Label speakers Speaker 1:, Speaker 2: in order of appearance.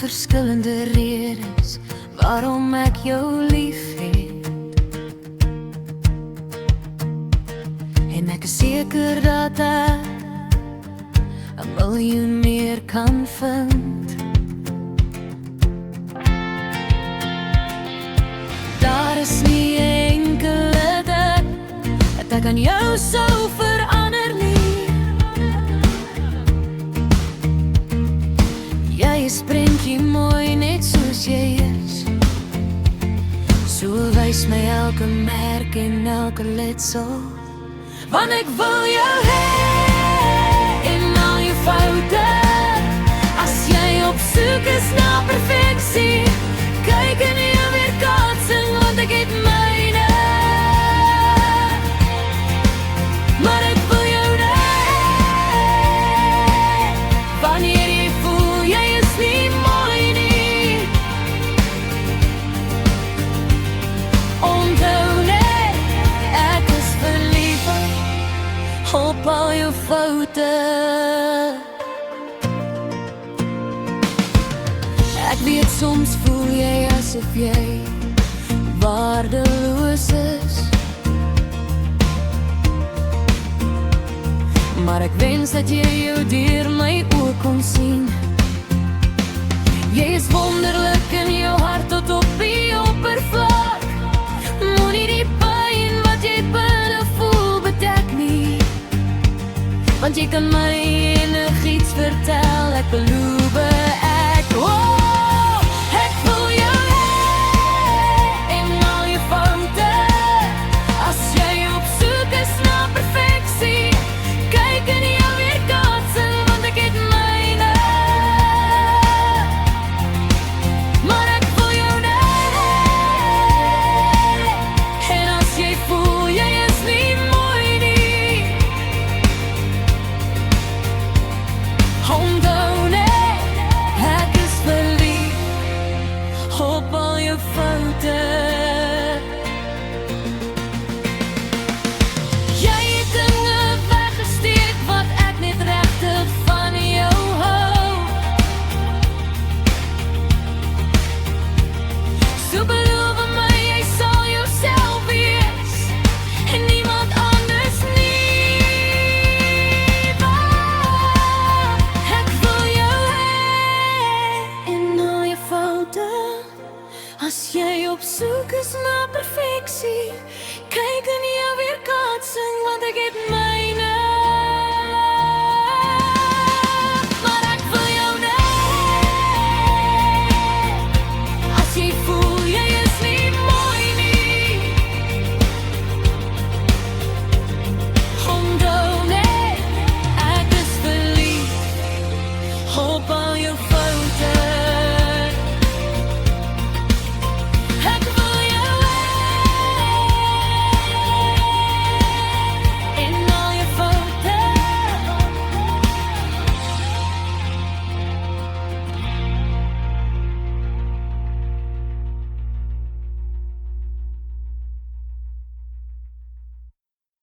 Speaker 1: verskillende redes waarom ek jou lief het. En ek is seker dat ek 'n miljoen meer kan vind. Daar is nie 'n enkele ding dat ek aan jou sou verander nie. Jy is prentjie mooi net soos jy is. So wys my elke merk en elke letsel, want ek wil jou hê en al jou foute. As jy op soek is na perfeksie, kyk in jou weerkaatsing, want ek het myne. Maar ek wil jou hê, wanneer jy voel jy is nie mooi nie. Onthou net, ek is verlief op al jou foute. Ek weet soms voel jy asof jy waardeloos is, maar ek wens dat jy jou deur my oë kon sien. Jy is wonderlik in jou hart tot op die oppervlak. Moenie die pyn wat jy binne voel bedek nie, want jy kan my enigiets vertel. Ek beloof ek, oh, ek wil jou hê en al jou foute. As jy op soek is na perfeksie, kyk in jou weerkaatsing, want ek het myne. Maar ek wil jou hê, en as jy voel jy is nie mooi nie, onthou net, ek is verlief op al jou foute. Jy het dinge weggesteek wat ek net regtig van jou hou. So beloof my, jy sal jouself wees en niemand anders nie. Ek wil jou hê en al jou foute. As jy op soek is na perfeksie, kyk in jou weerkaatsing, want ek het myne. Maar ek wil jou hê, as jy voel jy is nie mooi nie, onthou net, ek is verlief op